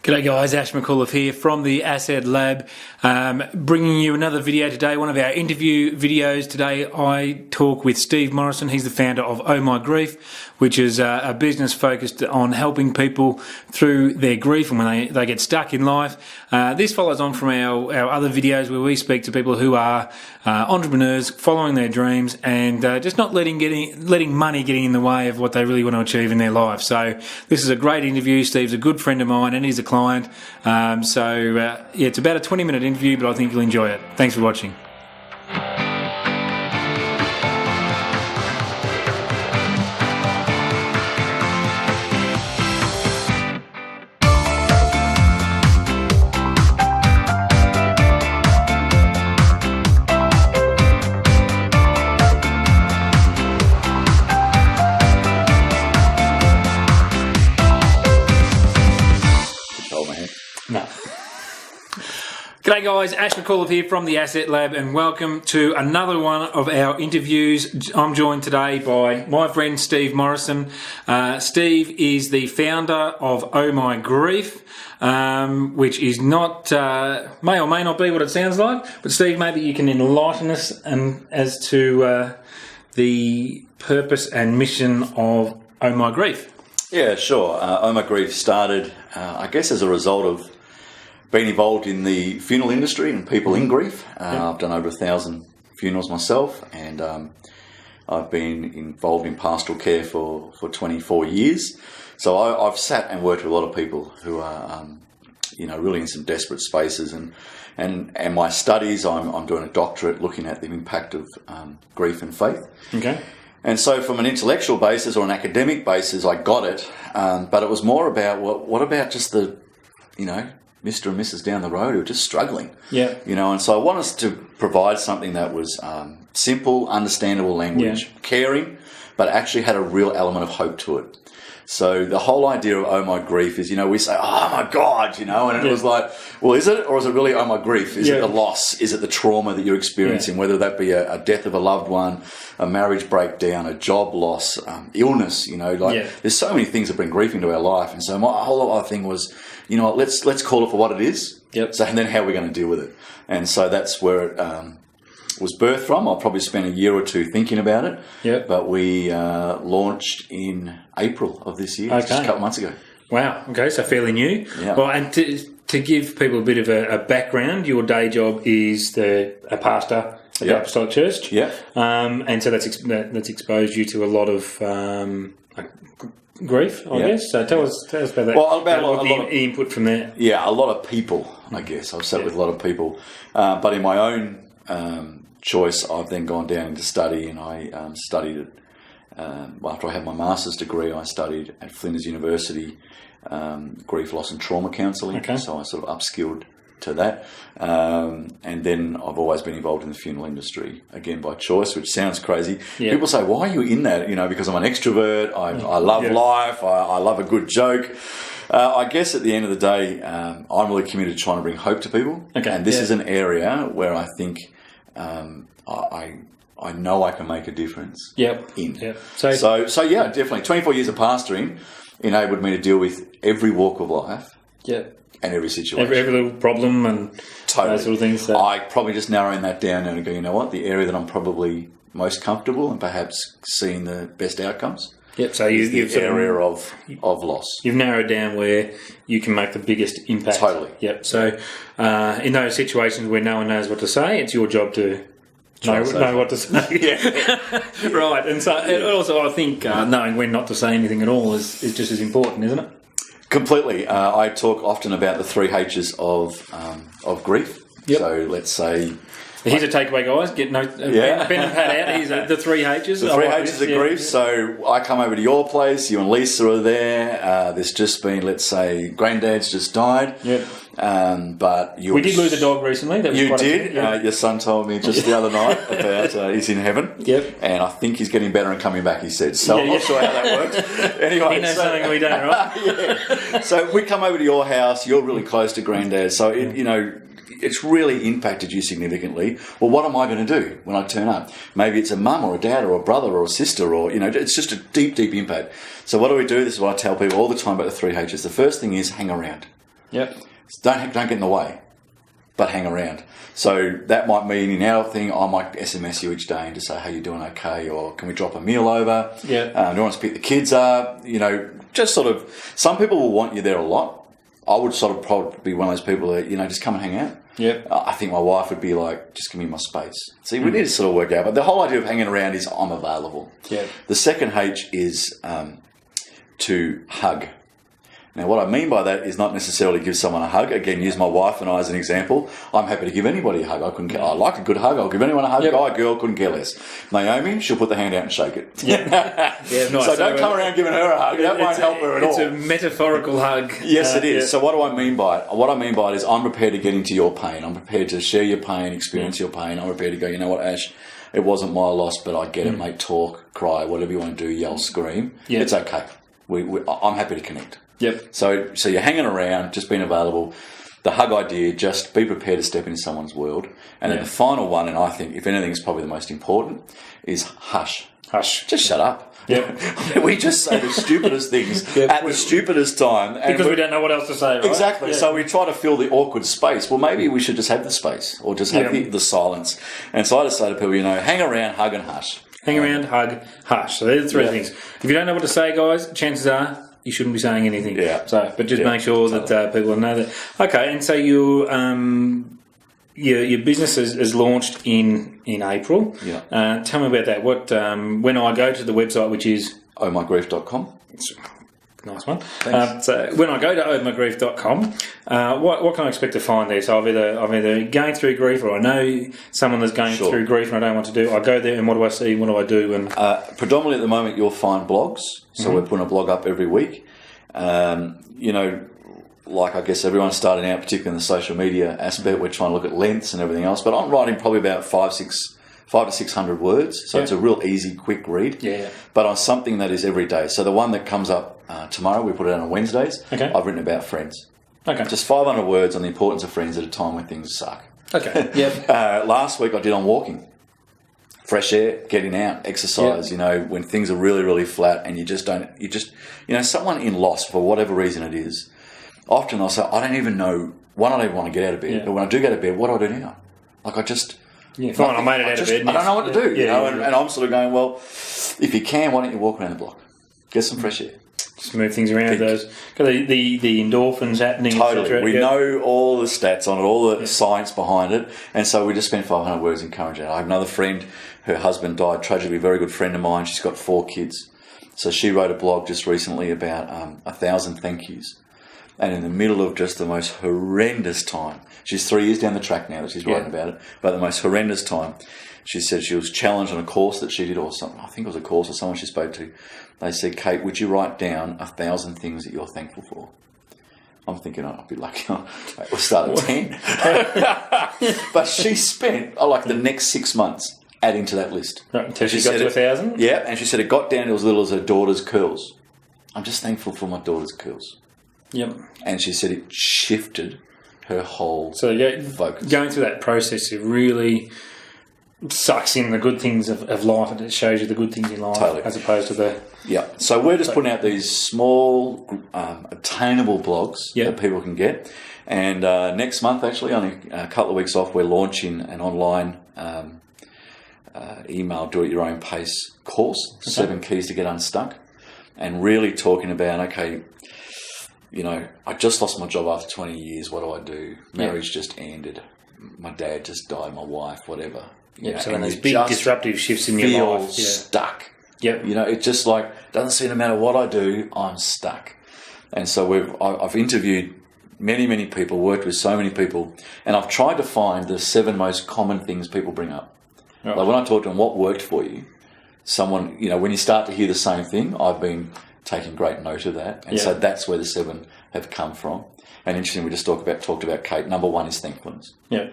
G'day guys, Ash McAuliffe here from the Asset Lab, bringing you another video today, one of our interview videos. Today I talk with Steve Morrison. He's the founder of Oh My Grief, which is a business focused on helping people through their grief and when they get stuck in life. This follows on from our other videos where we speak to people who are entrepreneurs, following their dreams and just not letting money getting in the way of what they really want to achieve in their life. So this is a great interview. Steve's a good friend of mine and he's a client. It's about a 20-minute interview, but I think you'll enjoy it. Thanks for watching. G'day guys, Ash McAuliffe here from the Asset Lab and welcome to another one of our interviews. I'm joined today by my friend Steve Morrison. Steve is the founder of Oh My Grief, which is not, may or may not be what it sounds like, but Steve, maybe you can enlighten us as to the purpose and mission of Oh My Grief. Yeah, sure. Oh My Grief started, I guess, as a result of being involved in the funeral industry and people in grief. I've done over 1,000 funerals myself, and I've been involved in pastoral care for 24 years. So I've sat and worked with a lot of people who are, really in some desperate spaces. And my studies, I'm doing a doctorate looking at the impact of grief and faith. Okay. And so from an intellectual basis or an academic basis, I got it. But it was more about what about just the, Mr. and Mrs. down the road who are just struggling. Yeah. And so I wanted us to provide something that was simple, understandable language, caring, but actually had a real element of hope to it. So the whole idea of Oh My Grief is, we say, oh my God, and it was like, well, is it? Or is it really Oh My Grief? Is it the loss? Is it the trauma that you're experiencing? Whether that be a death of a loved one, a marriage breakdown, a job loss, illness, there's so many things that bring grief into our life. And so my whole other thing was, let's call it for what it is. Yep. So, and then how are we going to deal with it? And so that's where it was birthed from. I probably spent a year or two thinking about it. Yep. But we launched in April of this year, just a couple of months ago. Wow. Okay, so fairly new. Yeah. Well, and to give people a bit of a background, your day job is a pastor at the Apostolic Church. Yeah. And so that's exposed you to a lot of grief, I guess. So tell us about that. Well, about a lot of input from there. Yeah, a lot of people, I guess. I've sat with a lot of people. But in my own choice, I've then gone down into study, and I studied after I had my master's degree, I studied at Flinders University, grief, loss and trauma counselling. Okay. So I sort of upskilled to that. And then I've always been involved in the funeral industry, again by choice, which sounds crazy. Yeah. People say, why are you in that? Because I'm an extrovert, I love life, I love a good joke. I guess at the end of the day, I'm really committed to trying to bring hope to people. Okay. And this is an area where I think I know I can make a difference in. Yep. So definitely. 24 years of pastoring enabled me to deal with every walk of life. Yep. And every situation. Every little problem and those sort of things. So. I probably just narrowing that down and go, you know what, the area that I'm probably most comfortable and perhaps seeing the best outcomes. Yep. So you've the area of loss. You've narrowed down where you can make the biggest impact. Totally. Yep. So in those situations where no one knows what to say, it's your job to know what to say. Yeah. Right. And so also I think knowing when not to say anything at all is just as important, isn't it? Completely. I talk often about the 3 H's of grief. Yep. So let's say... Here's a takeaway, guys. Get pen and pad out. Here's the 3 H's. The 3 H's of grief. So I come over to your place. You and Lisa are there. There's just been, let's say, Granddad's just died. Yep. But we did lose a dog recently. That was you did. Your son told me just the other night about he's in heaven. Yep. And I think he's getting better and coming back. He said. So I'm not sure how that works. Anyway, he knows something we don't, right? So we come over to your house. You're really close to Granddad. So it's really impacted you significantly. Well, what am I going to do when I turn up? Maybe it's a mum or a dad or a brother or a sister or, it's just a deep, deep impact. So what do we do? This is what I tell people all the time about the 3 H's. The first thing is hang around. Yep. Don't get in the way, but hang around. So that might mean in our thing, I might SMS you each day and just say, "Hey, you doing okay?" Or "Can we drop a meal over?" Yeah. Do you want us to pick the kids up? Just sort of. Some people will want you there a lot. I would sort of probably be one of those people that just come and hang out. Yeah. I think my wife would be like, "Just give me my space." See, we need to sort of work out. But the whole idea of hanging around is I'm available. Yeah. The second H is to hug. Now, what I mean by that is not necessarily give someone a hug. Again, use my wife and I as an example. I'm happy to give anybody a hug. I like a good hug. I'll give anyone a hug. Yep. Guy, girl, couldn't care less. Naomi, she'll put the hand out and shake it. Yeah, nice. So don't come around giving her a hug. That won't help her at all. It's a metaphorical hug. Yes, it is. Yeah. So what do I mean by it? What I mean by it is I'm prepared to get into your pain. I'm prepared to share your pain, experience your pain. I'm prepared to go, you know what, Ash, it wasn't my loss, but I get it, mate. Talk, cry, whatever you want to do, yell, scream. Yeah. It's okay. I'm happy to connect. Yep. So you're hanging around, just being available. The hug idea, just be prepared to step into someone's world. And then the final one, and I think, if anything, is probably the most important, is hush. Hush. Just shut up. Yep. We just say the stupidest things at the stupidest time. And Because we don't know what else to say, right? Exactly. Yeah. So we try to fill the awkward space. Well, maybe we should just have the space or just have the silence. And so I just say to people, hang around, hug and hush. Hang around, hug, hush. So there's the three things. If you don't know what to say, guys, chances are you shouldn't be saying anything. Yeah. So, but just make sure that people know that. Okay, and so your business is launched in April. Yeah. Tell me about that. What when I go to the website, which is ohmygrief.com. Nice one. Thanks. So when I go to ohmygrief.com, what can I expect to find there? So I'm either going through grief, or I know someone that's going through grief and I don't know what to do. I go there and what do I see? What do I do? And predominantly at the moment you'll find blogs. So we're putting a blog up every week. Like I guess everyone's starting out, particularly in the social media aspect, we're trying to look at lengths and everything else. But I'm writing probably about 500 to 600 words. So it's a real easy, quick read. Yeah. But on something that is every day. So the one that comes up tomorrow, we put it on Wednesdays. Okay. I've written about friends. Okay. Just 500 words on the importance of friends at a time when things suck. Okay. Yep. Last week I did on walking. Fresh air, getting out, exercise, when things are really, really flat and someone in loss for whatever reason it is, often they'll say, I don't even know, I don't even want to get out of bed. Yeah. But when I do get out of bed, what do I do now? Like I just... fine, I made it out of bed. I don't know what to do, and I'm sort of going, well, if you can, why don't you walk around the block? Get some fresh air. Just move things around. Those the endorphins happening. Totally. We know all the stats on it, all the science behind it, and so we just spend 500 words encouraging it. I have another friend, her husband died tragically, a very good friend of mine. She's got 4 kids. So she wrote a blog just recently about 1,000 thank yous. And in the middle of just the most horrendous time, she's 3 years down the track now that she's writing about it, but the most horrendous time, she said she was challenged on a course that she did or something. I think it was a course or someone she spoke to. They said, Kate, would you write down 1,000 things that you're thankful for? I'm thinking, I'll be lucky. We'll start at 10. But she spent the next 6 months adding to that list. Right, until she got to 1,000? Yeah, and she said it got down to as little as her daughter's curls. I'm just thankful for my daughter's curls. Yep. And she said it shifted her whole focus. Going through that process, it really sucks in the good things of life, and it shows you the good things in life as opposed to the... Yeah. So we're just putting out these small, attainable blogs that people can get. And next month, actually, only a couple of weeks off, we're launching an online email do-it-your-own pace course, 7 Keys to Get Unstuck, and really talking about, I just lost my job after 20 years. What do I do? Marriage just ended. My dad just died, my wife, whatever. So when there's big disruptive shifts in your life. Stuck. Yep. It's just doesn't seem no matter what I do, I'm stuck. And so I've interviewed many, many people, worked with so many people, and I've tried to find the 7 most common things people bring up. Right. Like when I talk to them, what worked for you? Someone, when you start to hear the same thing, I've been taking great note of that. And so that's where the 7 have come from. And interesting, we just talked about Kate. Number 1 is thankfulness. Yeah.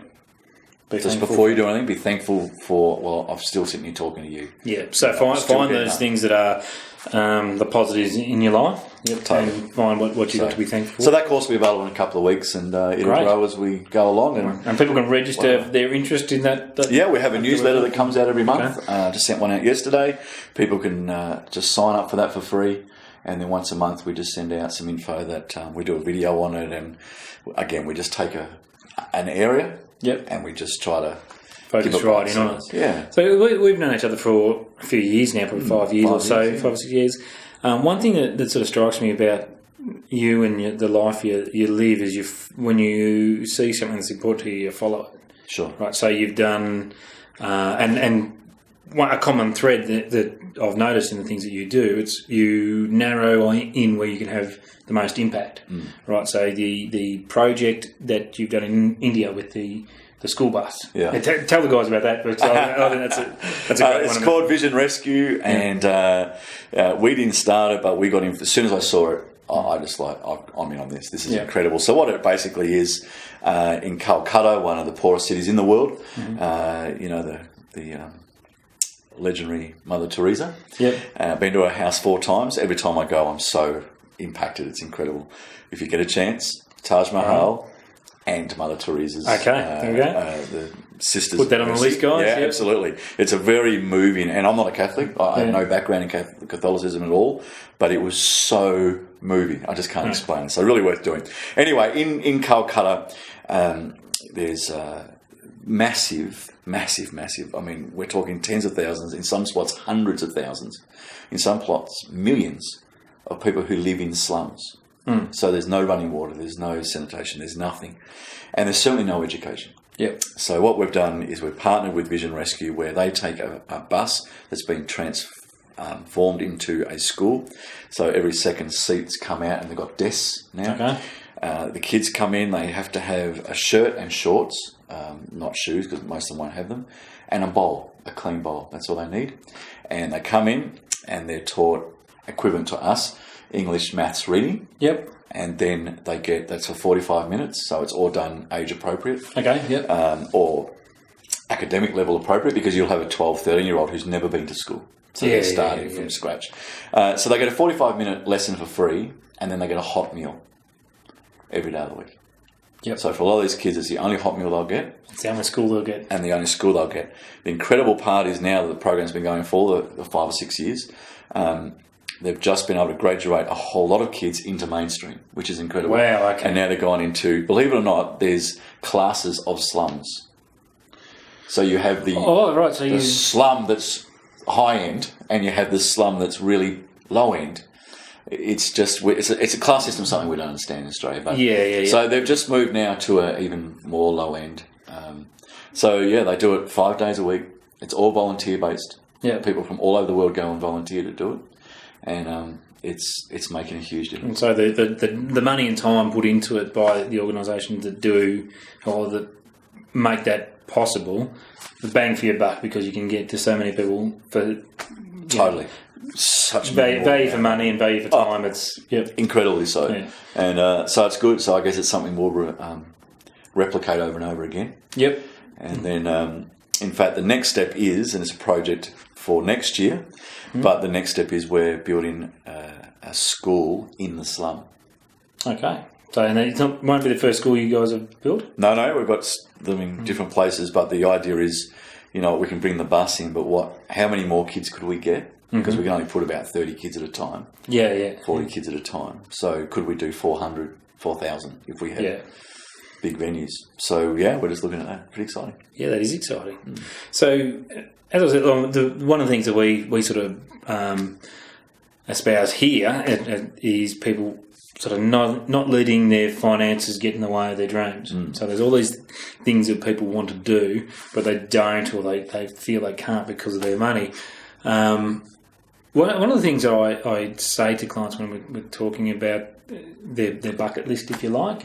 Just before you do anything, be thankful for, I'm still sitting here talking to you. Yeah, so find those things that are the positives in your life. Yep, totally. And find what you've got to be thankful for. So that course will be available in a couple of weeks, and it'll grow as we go along. And people can register if they're interested in that. Yeah, we have a newsletter that comes out every month. Just sent one out yesterday. People can just sign up for that for free. and then once a month we just send out some info that we do a video on it, and again we just take an area, and we just try to focus right in on it. Yeah. So we've known each other for a few years now, probably 5 years or so, 5 or 6 years. One thing that sort of strikes me about you and the life you live is when you see something that's important to you, you follow it. Sure. Right. So you've done, and a common thread that I've noticed in the things that you do, it's you narrow in where you can have the most impact. Right. So the project that you've done in India with the school bus. Yeah. Tell the guys about that. Because I think that's a great one. It's called Vision Rescue, and we didn't start it, but we got in as soon as I saw it. I just I'm in on this. This is incredible. So what it basically is, in Calcutta, one of the poorest cities in the world, the legendary Mother Teresa. Yep. Been to her house 4 times. Every time I go, I'm so impacted. It's incredible. If you get a chance, Taj Mahal and Mother Teresa's. Okay, there we go. The sisters. Put that on the list, guys. Yeah, absolutely. It's a very moving, and I'm not a Catholic. I have no background in Catholicism at all, but it was so moving. I just can't explain it. So really worth doing. Anyway, in Calcutta, there's massive. I mean, we're talking tens of thousands, in some spots hundreds of thousands, in some plots millions of people who live in slums. So there's no running water, there's no sanitation, there's nothing. And there's certainly no education. Yep. So what we've done is we've partnered with Vision Rescue, where they take a bus that's been transformed into a school. So every second seats come out, and they've got desks now. Okay. The kids come in, they have to have a shirt and shorts, not shoes because most of them won't have them, and a bowl, a clean bowl. That's all they need. And they come in and they're taught equivalent to us, English, maths, reading. Yep. And then they get, that's for 45 minutes, so it's all done age appropriate. Okay, yep. Or academic level appropriate, because you'll have a 12, 13-year-old who's never been to school. So they're starting from scratch. So they get a 45-minute lesson for free, and then they get a hot meal every day of the week. Yep. So for a lot of these kids, it's the only hot meal they'll get. It's the only school they'll get. And the only school they'll get. The incredible part is now that the program's been going for the 5 or 6 years, they've just been able to graduate a whole lot of kids into mainstream, which is incredible. Wow, okay. And now they're gone into, believe it or not, there's classes of slums. So you have the slum that's high end, and you have the slum that's really low end. It's a class system, something we don't understand in Australia. But so they've just moved now to a even more low end. They do it 5 days a week. It's all volunteer based. Yeah, people from all over the world go and volunteer to do it, and it's making a huge difference. And so the money and time put into it by the organisation to do or that make that possible, the bang for your buck, because you can get to so many people for totally. Such value for money and value for time. It's incredibly so, and so it's good. So I guess it's something we'll replicate over and over again. Yep. And then, in fact, the next step is, and it's a project for next year, but the next step is we're building a school in the slum. Okay. So and it won't be the first school you guys have built? No, we've got them in different places, but the idea is, we can bring the bus in, but how many more kids could we get? Because we can only put about 30 kids at a time. 40 kids at a time. So could we do 400, 4,000 if we had big venues? So, we're just looking at that. Pretty exciting. Yeah, that is exciting. So, as I said, one of the things that we sort of espouse here is people sort of not letting their finances get in the way of their dreams. So there's all these things that people want to do, but they don't, or they feel they can't because of their money. One of the things that I say to clients when we're talking about their bucket list, if you like,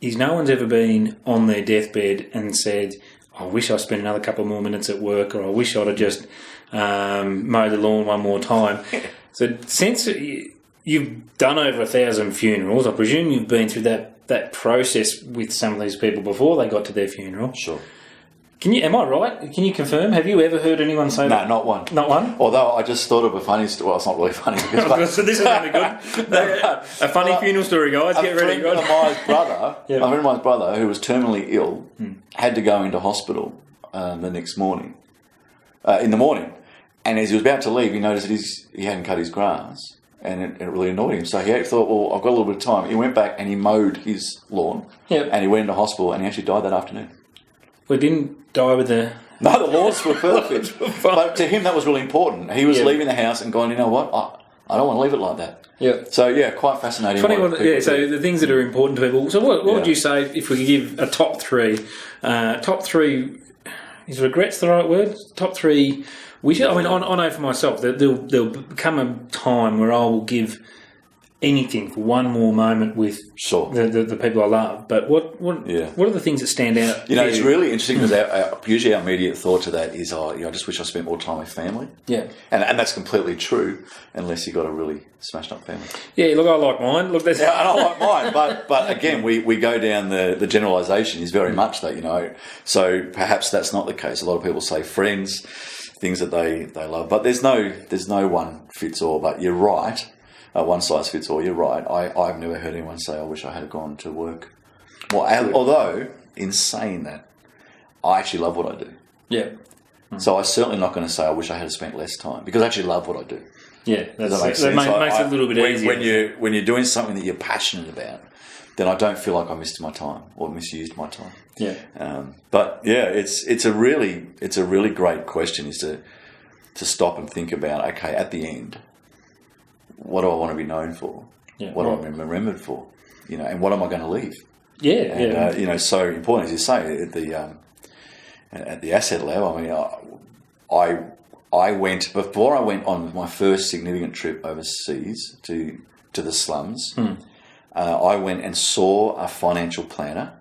is no one's ever been on their deathbed and said, I wish I spent another couple more minutes at work, or I wish I'd have just mowed the lawn one more time. So since you've done over 1,000 funerals, I presume you've been through that process with some of these people before they got to their funeral. Sure. Am I right? Can you confirm? Have you ever heard anyone say that? No, not one. Not one? Although I just thought of a funny story. Well, it's not really funny. So this is going to be good. A funny funeral story, guys. Get ready. A friend of mine's brother, who was terminally ill, had to go into hospital the next morning. In the morning. And as he was about to leave, he noticed that he hadn't cut his grass, and it really annoyed him. So he thought, well, I've got a little bit of time. He went back and he mowed his lawn, and he went into hospital, and he actually died that afternoon. We didn't die with the... No, the lawns were perfect. But to him, that was really important. He was leaving the house and going, you know what, I don't want to leave it like that. Yeah. So, quite fascinating. Funny so the things that are important to people. So what would you say if we could give a top three? Top three, is regrets the right word? Top three wishes? I mean, I know for myself that there'll come a time where I will give anything for one more moment with the people I love. But what are the things that stand out? It's really interesting because usually our immediate thought to that is, I just wish I spent more time with family. Yeah. And that's completely true, unless you've got a really smashed up family. Yeah, look, I like mine. Look, and I like mine. But again, we go down the generalisation is very much that, so perhaps that's not the case. A lot of people say friends, things that they love. But there's no one fits all. But you're right. One size fits all, you're right. I've never heard anyone say, I wish I had gone to work. Well, although, in saying that, I actually love what I do. Yeah. So I'm certainly not going to say I wish I had spent less time, because I actually love what I do. Yeah, that makes it a little bit easier. When you're doing something that you're passionate about, then I don't feel like I missed my time or misused my time. Yeah. It's a really great question, is to stop and think about, okay, at the end, what do I want to be known for? Yeah, what do I want to be remembered for? And what am I going to leave? Yeah, so important, as you say, at the asset lab. I mean, I went before I went on my first significant trip overseas to the slums. I went and saw a financial planner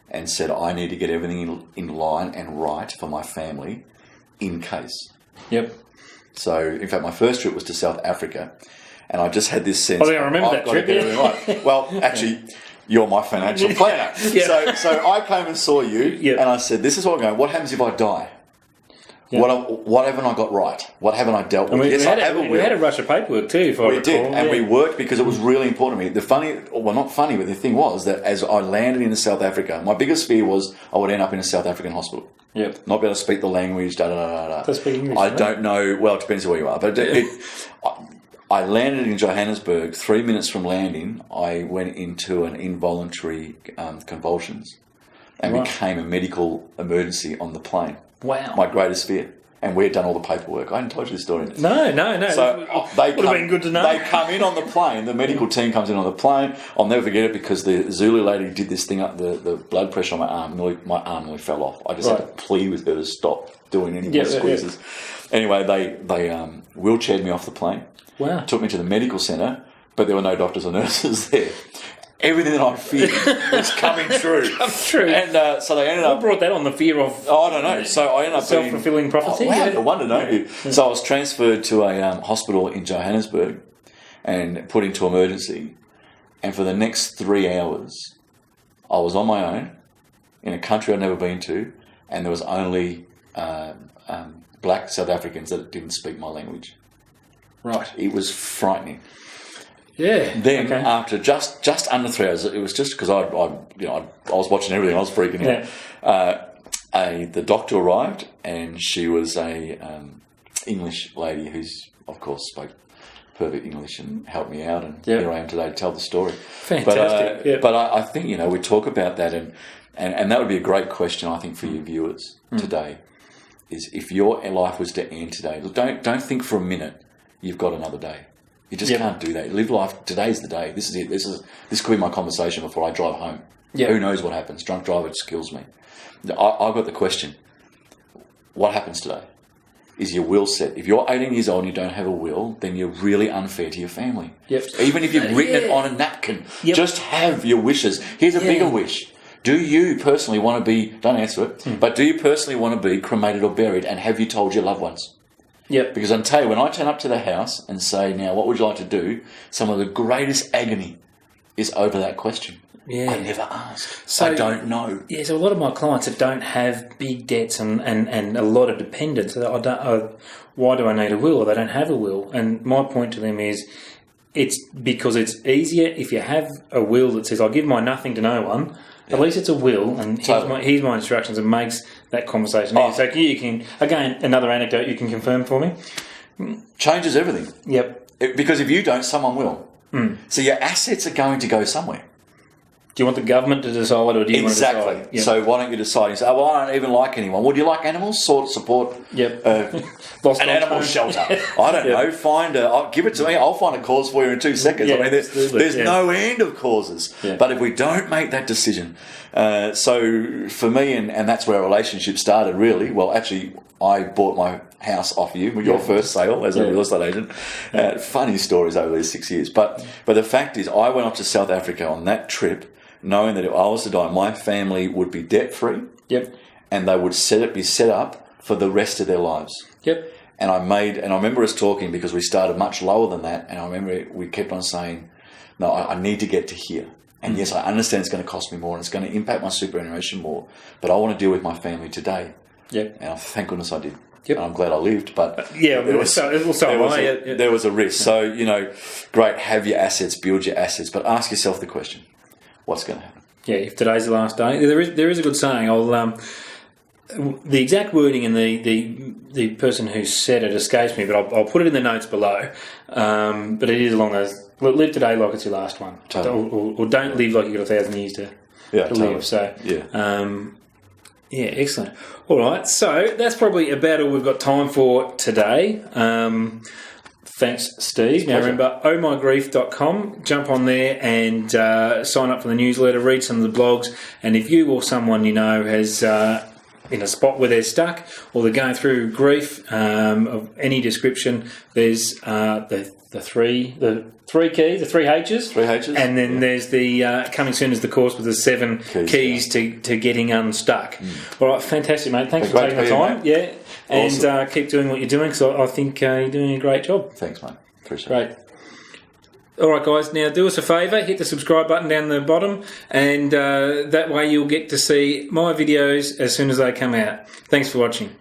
and said, I need to get everything in line and right for my family in case. Yep. So, in fact, my first trip was to South Africa. And I just had this sense. I remember that trip. Right. Well, actually, you're my financial planner. So I came and saw you, and I said, "This is what I'm going. What happens if I die? What haven't I got right? What haven't I dealt with?" We had a rush of paperwork too. If I recall. Did, and we worked because it was really important to me. Not funny, but the thing was that as I landed in South Africa, my biggest fear was I would end up in a South African hospital. Yep. Not be able to speak the language. To speak English. I don't know. Well, it depends where you are, but I landed in Johannesburg. 3 minutes from landing, I went into an involuntary convulsions and became a medical emergency on the plane. Wow. My greatest fear. And we had done all the paperwork. I hadn't told you the story. No. So would have been good to know. They come in on the plane. The medical team comes in on the plane. I'll never forget it because the Zulu lady did this thing up. The blood pressure on my arm nearly fell off. I just had to plead with her to stop doing any more squeezes. Anyway, they wheelchaired me off the plane. Wow. Took me to the medical centre, but there were no doctors or nurses there. Everything that I feared was coming true. And so they ended up... What brought that on, the fear of... I don't know. So I ended up self-fulfilling prophecy? I wonder, don't you? So I was transferred to a hospital in Johannesburg and put into emergency. And for the next 3 hours, I was on my own in a country I'd never been to, and there was only black South Africans that didn't speak my language. Right. It was frightening. Yeah. Then after just under 3 hours, it was just because I was watching everything. I was freaking out. The doctor arrived, and she was a English lady who's, of course, spoke perfect English and helped me out. And here I am today to tell the story. Fantastic. But I think we talk about that, and that would be a great question, I think, for your viewers today. Is if your life was to end today, don't think for a minute you've got another day. You just can't do that. Live life. Today's the day. This is it. This could be my conversation before I drive home. Who knows what happens? Drunk driver just kills me. I've got the question. What happens today? Is your will set? If you're 18 years old and you don't have a will, then you're really unfair to your family. Yep. Even if you've written it on a napkin, just have your wishes. Here's a bigger wish. Do you personally want to be, don't answer it, but do you personally want to be cremated or buried, and have you told your loved ones? Yep. Because I'll tell you, when I turn up to the house and say, now, what would you like to do? Some of the greatest agony is over that question. Yeah. I never asked. So, I don't know. Yeah, so a lot of my clients that don't have big debts and a lot of dependents, why do I need a will? Or they don't have a will. And my point to them is, it's because it's easier if you have a will that says, I'll give my nothing to no one. At least it's a will, and here's my instructions. It makes that conversation is. So you can, again, another anecdote you can confirm for me. Changes everything. Yep. Because if you don't, someone will. So your assets are going to go somewhere. Do you want the government to decide, or do you want to decide? Exactly. Yep. So why don't you decide? You say, well, I don't even like anyone. Would you like animals? Support an animal shelter. I don't know. Give it to me. I'll find a cause for you in 2 seconds. Yeah, I mean, there's no end of causes. Yeah. But if we don't make that decision, so for me, and that's where our relationship started, really. Well, actually, I bought my house off you with your first sale as a real estate agent. Funny stories over these 6 years. But the fact is, I went up to South Africa on that trip, knowing that if I was to die, my family would be debt-free. Yep. And they would be set up for the rest of their lives. Yep. And I remember us talking, because we started much lower than that, and I remember we kept on saying, no, I need to get to here. And yes, I understand it's going to cost me more and it's going to impact my superannuation more, but I want to deal with my family today. Yep. And thank goodness I did. Yep. And I'm glad I lived, but there was a risk. So, great, have your assets, build your assets, but ask yourself the question, what's going to happen? Yeah, if today's the last day, there is a good saying. The exact wording and the person who said it escapes me, but I'll put it in the notes below. But it is along those: live today like it's your last one, totally. or don't live like you've got 1,000 years to totally. live. So excellent. All right, so that's probably about all we've got time for today. Thanks, Steve. Now remember, ohmygrief.com. Jump on there and sign up for the newsletter, read some of the blogs, and if you or someone you know has in a spot where they're stuck or they're going through grief of any description, there's the three keys, the three H's. 3 H's. And then there's the coming soon is the course with the 7 keys to getting unstuck. All right, fantastic, mate. Thanks for taking the time. Mate. Yeah. Awesome. And keep doing what you're doing, because I think you're doing a great job. Thanks, mate. Appreciate it. Great. All right, guys. Now, do us a favour. Hit the subscribe button down the bottom, and that way you'll get to see my videos as soon as they come out. Thanks for watching.